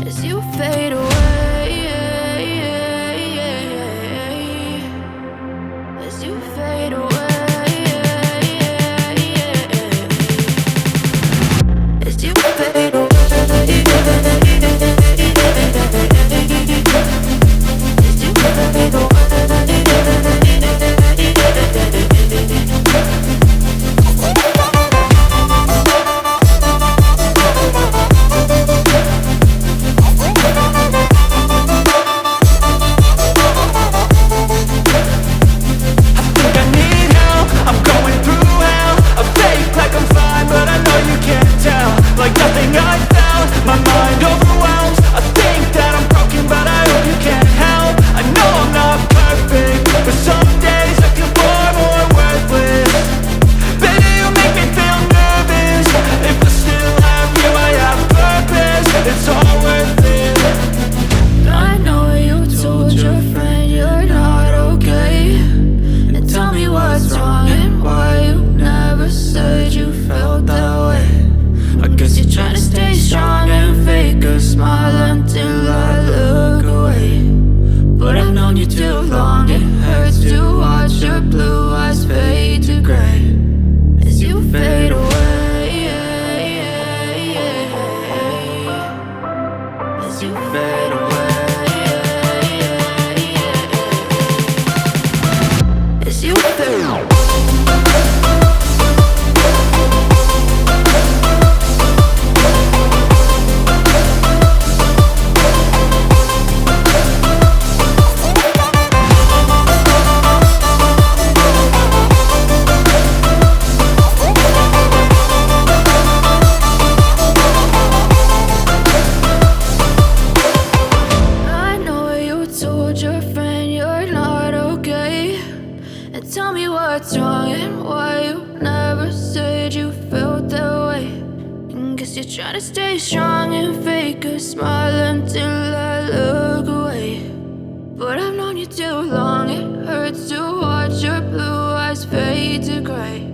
as you fade away, as you fade away, as you fade away, as you fade away. Like nothing I found, my mind overwhelms. I think that I'm broken, but I hope you can't help. I know I'm not perfect, but some days I feel far more worthless. Baby, you make me feel nervous. If I still have you, I have purpose. It's all worth it. I know you told your friend you're not okay, and tell me what's wrong and why you never said you felt that way. I guess you're trying to stay strong and fake a smile until I look away. But I've known you too long, it hurts to watch your blue eyes fade to gray as you fade away, as you fade away, as you fade away. Your friend you're not okay, and tell me what's wrong and why you never said you felt that way. And guess you're trying to stay strong and fake a smile until I look away. But I've known you too long, it hurts to watch your blue eyes fade to gray